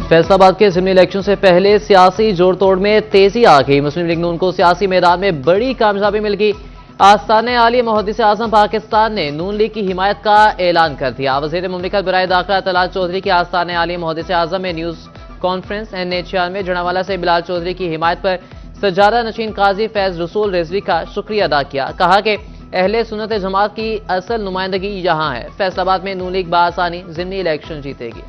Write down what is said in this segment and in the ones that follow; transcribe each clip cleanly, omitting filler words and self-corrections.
फैसलाबाद के ज़िमनी इलेक्शन से पहले सियासी जोड़ तोड़ में तेजी आ गई। मुस्लिम लीग नून को सियासी मैदान में बड़ी कामयाबी मिल गई। आस्ताने आली मुहद्दिस आज़म पाकिस्तान ने नून लीग की हिमायत का ऐलान कर दिया। वज़ीर मुमलिकत बराए दाखिला तलाल चौधरी की आस्ताने आली मुहद्दिस आज़म में न्यूज़ कॉन्फ्रेंस NA-96 जनावाला से बिलाल चौधरी की हिमायत पर सजादा नशीन काजी फैज रसूल रिजवी का शुक्रिया अदा किया। कहा कि अहले सुन्नत जमात की असल नुमाइंदगी यहाँ है। फैसलाबाद में नून लीग बासानी ज़िमनी इलेक्शन जीतेगी।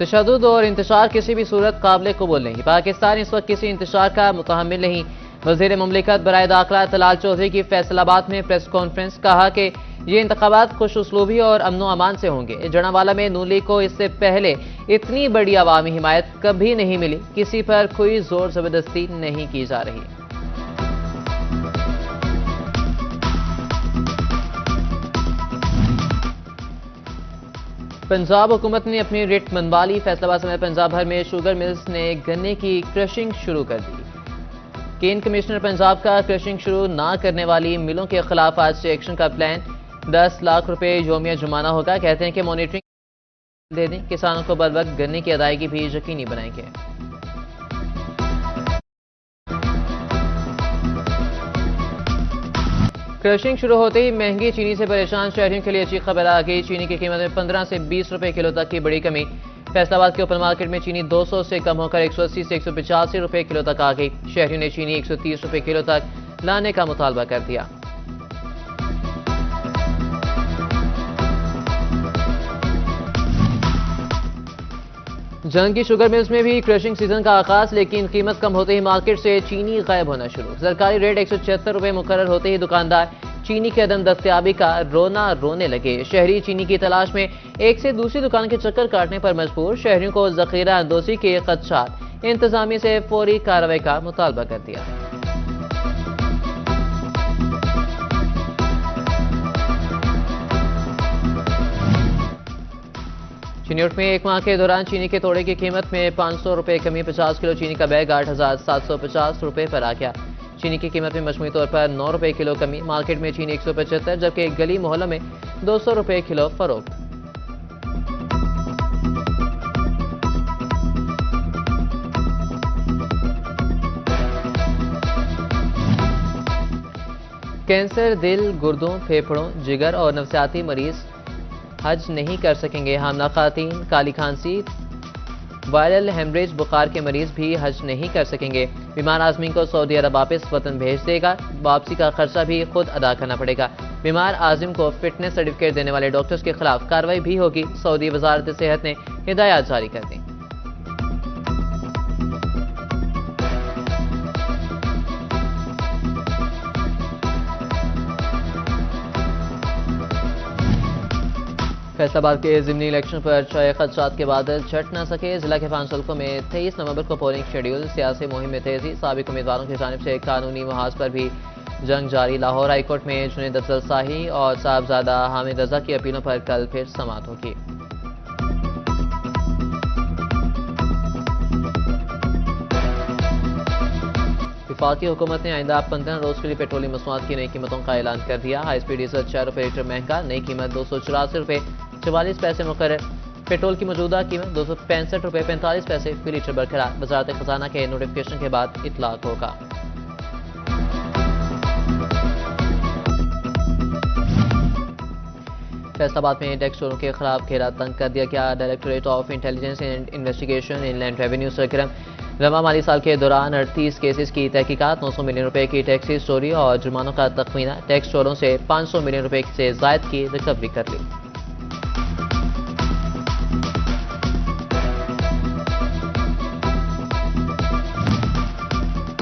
तशद्दुद और इंतशार किसी भी सूरत काबिल कबूल नहीं। पाकिस्तान इस वक्त किसी इंतशार का मुतहम्मिल नहीं। वज़ीर मुमलिकत बराए दाखिला तलाल चौधरी की फैसलाबाद में प्रेस कॉन्फ्रेंस। कहा कि ये इंतखाबात खुश उसलूबी और अमनो अमान से होंगे। जनावाला में नून लीग को इससे पहले इतनी बड़ी अवामी हिमायत कभी नहीं मिली। किसी पर कोई जोर जबरदस्ती नहीं की जा रही। पंजाब हुकूमत ने अपनी रिट मनवा ली। फैसलाबाद समेत पंजाब भर में शुगर मिल्स ने गन्ने की क्रशिंग शुरू कर दी। केन कमिश्नर पंजाब का क्रशिंग शुरू ना करने वाली मिलों के खिलाफ आज से एक्शन का प्लान। 10 लाख रुपए योमिया जुर्माना होगा। कहते हैं कि मॉनिटरिंग दे दें। किसानों को बर वक्त गन्ने की अदायगी भी यकीनी बनाएंगे। क्रशिंग शुरू होते ही महंगी चीनी से परेशान शहरियों के लिए अच्छी खबर आ गई। चीनी की कीमत में 15 से 20 रुपए किलो तक की बड़ी कमी। फैसलाबाद के ओपन मार्केट में चीनी 200 से कम होकर 180 से 185 रुपए किलो तक आ गई। शहरियों ने चीनी 130 रुपए किलो तक लाने का मुतालबा कर दिया। जंग की शुगर मिल्स में भी क्रशिंग सीजन का आगाज, लेकिन कीमत कम होते ही मार्केट से चीनी गायब होना शुरू। सरकारी रेट 176 रुपए मुकर्रर होते ही दुकानदार चीनी के अदम दस्तयाबी का रोना रोने लगे। शहरी चीनी की तलाश में एक से दूसरी दुकान के चक्कर काटने पर मजबूर। शहरियों को जखीरा अंदोजी के खदशात। इंतजामिया से फौरी कार्रवाई का मुतालबा कर दिया। चिन्योट में एक माह के दौरान चीनी के तोड़े की कीमत में 500 रुपए कमी। 50 किलो चीनी का बैग 8,750 रुपए पर आ गया। चीनी की कीमत में मजमूई तौर पर 9 रुपए किलो कमी। मार्केट में चीनी 175 जबकि गली मोहल्लों में 200 रुपए किलो फरोख्त। कैंसर, दिल, गुर्दों, फेफड़ों, जिगर और नफसियाती मरीज हज नहीं कर सकेंगे। हामला खातीन, काली खांसी, वायरल हेमरेज बुखार के मरीज भी हज नहीं कर सकेंगे। बीमार आजमीन को सऊदी अरब वापस वतन भेज देगा। वापसी का खर्चा भी खुद अदा करना पड़ेगा। बीमार आजिम को फिटनेस सर्टिफिकेट देने वाले डॉक्टर्स के खिलाफ कार्रवाई भी होगी। सऊदी वजारत सेहत ने हिदायत जारी कर दी। फैसलाबाद के ज़िमनी इलेक्शन पर छाए खदशात के बादल छट न सके। जिला के 5 हल्कों में 23 नवंबर को पोलिंग शेड्यूल। सियासी मुहिम में तेजी। साबिक उम्मीदवारों की जानिब से कानूनी महाज पर भी जंग जारी। लाहौर हाईकोर्ट में जुनैद अफजल शाही और साहबजादा हामिद रजा की अपीलों पर कल फिर समाअत होगी। वफाकी हुकूमत ने आइंदा 15 रोज के लिए पेट्रोलियम मसनूआत की नई कीमतों का ऐलान कर दिया। हाई स्पीड डीजल 4 रुपए लीटर महंगा। नई कीमत 284 रुपए 44 पैसे मुकर्रर। पेट्रोल की मौजूदा कीमत 265 रुपए 45 पैसे फी लीटर बरकरार। वजारत खजाना के नोटिफिकेशन के बाद इतलाक होगा। फैसलाबाद में टैक्स चोरों के खिलाफ घेरा तंग कर दिया गया। Directorate of intelligence and investigation inland revenue सरगर्म। रवा माली साल के दौरान 38 केसेस की तहकीकात। 900 मिलियन रुपए की टैक्सी चोरी और जुर्मानों का तखमीना। टैक्स चोरों से 500 मिलियन रुपए से जायद की रिकवरी कर ली।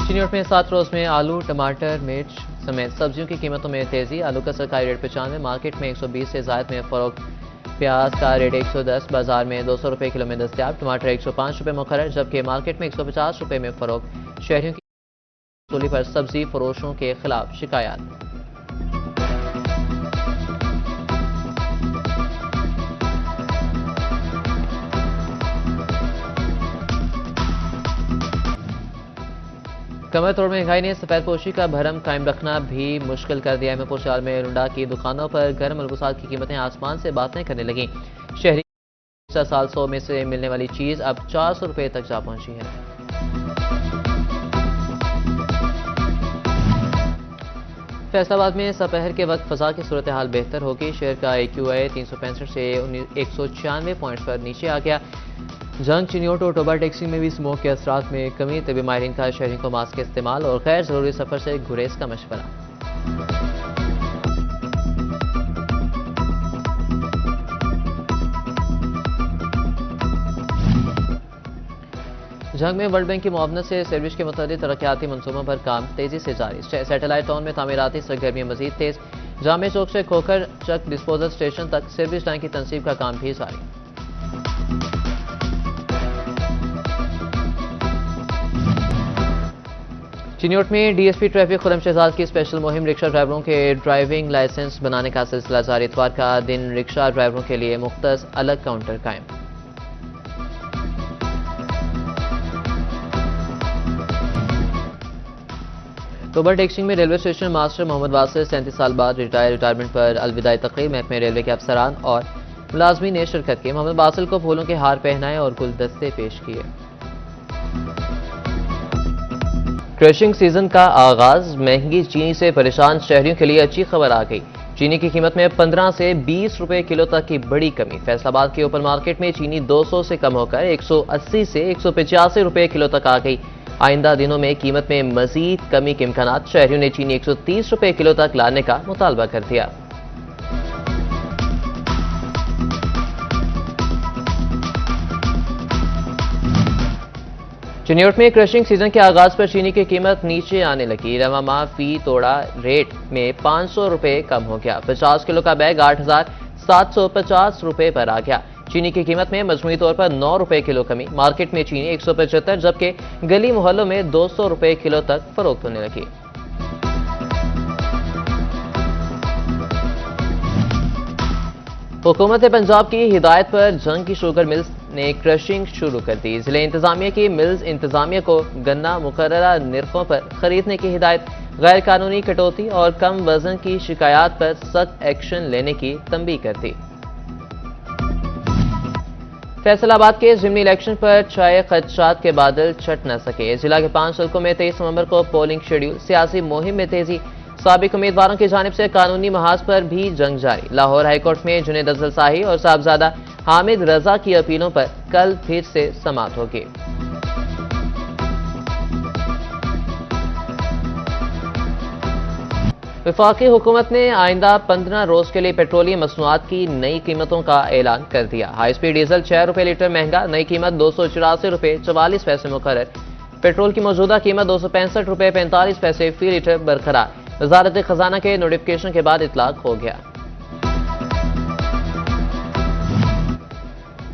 चिन्योट में 7 रोज में आलू, टमाटर, मिर्च समेत सब्जियों की कीमतों में तेजी। आलू का सरकारी रेट 95, मार्केट में 120 से जायद में फरोख्त। प्याज का रेट 110, बाजार में 200 रुपए किलो में दस्तयाब। टमाटर 105 रुपए मुकर्रर जबकि मार्केट में 150 रुपए में फरोख्त। शहरियों की वसूली पर सब्जी फरोशों के खिलाफ शिकायत। कमर तोड़ महंगाई ने सफेद पोशी का भरम कायम रखना भी मुश्किल कर दिया है। पोशाल में रुंडा की दुकानों पर गर्म मलबूसात की कीमतें आसमान से बातें करने लगी। शहरी साल 100 में से मिलने वाली चीज अब 400 रुपए तक जा पहुंची है। फैसलाबाद में दोपहर के वक्त फजा की सूरत हाल बेहतर होगी। शहर का AQI 365 से 196 पॉइंट्स पर नीचे आ गया। जंग, चिनियोट और टोबा टैक्सी में भी स्मोक के असरात में कमी। तबी माहिरीन का शहरियों को मास्क के इस्तेमाल और गैर जरूरी सफर से गुरेज का मशवरा। जंग में वर्ल्ड बैंक की मुआवनत से सर्विस के मुताबिक तरक्याती मनसूबों पर काम तेजी से जारी। सैटेलाइट टाउन में तामीराती सरगर्मियां मजीद तेज। जामे चौक से खोखर चक डिस्पोजल स्टेशन तक सर्विस लाइन की तनसीब का काम भी जारी। चिनियोट में DSP ट्रैफिक खुर्रम शहजाद की स्पेशल मुहिम। रिक्शा ड्राइवरों के ड्राइविंग लाइसेंस बनाने का सिलसिला जारी। इतवार का दिन रिक्शा ड्राइवरों के लिए मुख्तस अलग काउंटर कायम। टोबा टैक्सी में रेलवे स्टेशन मास्टर मोहम्मद वासिर 37 साल बाद रिटायरमेंट पर अलविदाई तकरीब। महकमे रेलवे के अफसरान और मुलाजमीन ने शिरकत की। मोहम्मद वासिल को फूलों के हार पहनाए और गुलदस्ते पेश किए। क्रशिंग सीजन का आगाज। महंगी चीनी से परेशान शहरियों के लिए अच्छी खबर आ गई। चीनी की कीमत में 15 से 20 रुपए किलो तक की बड़ी कमी। फैसलाबाद के ओपन मार्केट में चीनी 200 से कम होकर 180 से 185 रुपए किलो तक आ गई। आइंदा दिनों में कीमत में मजीद कमी के इम्कानात। शहरियों ने चीनी 130 रुपए किलो तक लाने का मुतालबा कर दिया। चिनियोट में क्रशिंग सीजन के आगाज पर चीनी की कीमत नीचे आने लगी। रवा माह फी तोड़ा रेट में 500 रुपए कम हो गया। 50 किलो का बैग 8,750 रुपए पर आ गया। चीनी की कीमत में मजमूई तौर पर 9 रुपए किलो कमी। मार्केट में चीनी 175 जबकि गली मोहल्लों में 200 रुपए किलो तक फरोख्त होने लगी। हुकूमत पंजाब की हिदायत पर जंग की शुगर मिल्स ने क्रशिंग शुरू कर दी। जिले इंतजामिया की मिल्स इंतजामिया को गन्ना मुकर्ररा निर्खों पर खरीदने की हिदायत। गैर कानूनी कटौती और कम वजन की शिकायत पर सख्त एक्शन लेने की तंबीह कर दी। फैसलाबाद के ज़िमनी इलेक्शन पर छाए खदशात के बादल छट न सके। जिला के 5 हल्कों में 23 नवंबर को पोलिंग शेड्यूल। सियासी मुहिम में तेजी। साबिक उम्मीदवारों की जानिब से कानूनी महाज पर भी जंग जारी। लाहौर हाईकोर्ट में जुनैद अफजल शाही और साहबजादा हामिद रजा की अपीलों पर कल फिर से समाअत होगी। वफाकी हुकूमत ने आइंदा 15 रोज के लिए पेट्रोलियम मसनूआत की नई कीमतों का ऐलान कर दिया। हाई स्पीड डीजल 6 रुपए लीटर महंगा। नई कीमत 284 रुपए 44 पैसे मुकर्रर। पेट्रोल की मौजूदा कीमत 265 रुपए 45 पैसे फी लीटर बरकरार। वजारत खजाना के नोटिफिकेशन के बाद इतलाक हो गया।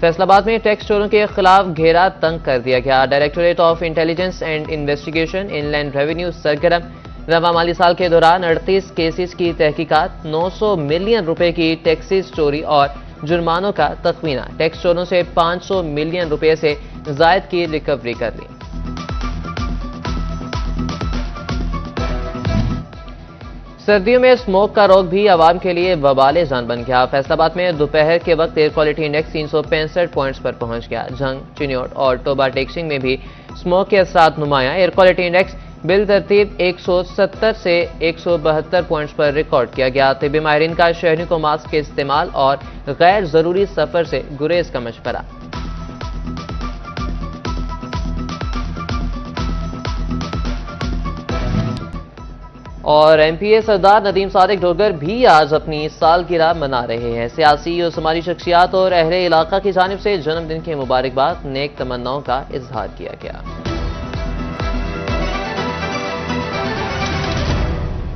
फैसलाबाद में टैक्स चोरों के खिलाफ घेरा तंग कर दिया गया। Directorate of intelligence and investigation inland revenue सरगर्म। रवा माली साल के दौरान 38 केसेस की तहकीकात। 900 मिलियन रुपए की टैक्सेस चोरी और जुर्मानों का तखमीना। टैक्स चोरों से 500 मिलियन रुपए से जायद की रिकवरी कर ली। सर्दियों में स्मोक का रोग भी आवाम के लिए वबाले जान बन गया। फैसलाबाद में दोपहर के वक्त एयर क्वालिटी इंडेक्स 365 पॉइंट्स पर पहुंच गया। जंग, चिनियोट और टोबा टेक्सिंग में भी स्मोक के असरात नुमाया। एयर क्वालिटी इंडेक्स बिल तरतीब 170 से 172 पॉइंट्स पर रिकॉर्ड किया गया। तबी माहिरीन का शहरियों को मास्क के इस्तेमाल और गैर जरूरी सफर से गुरेज का मशवरा। और MPA सरदार नदीम सादिक डोगर भी आज अपनी सालगिरह मना रहे हैं। सियासी और समाजी शख्सियात और अहले इलाका की जानिब से जन्मदिन की मुबारकबाद नेक तमन्नाओं का इजहार किया गया।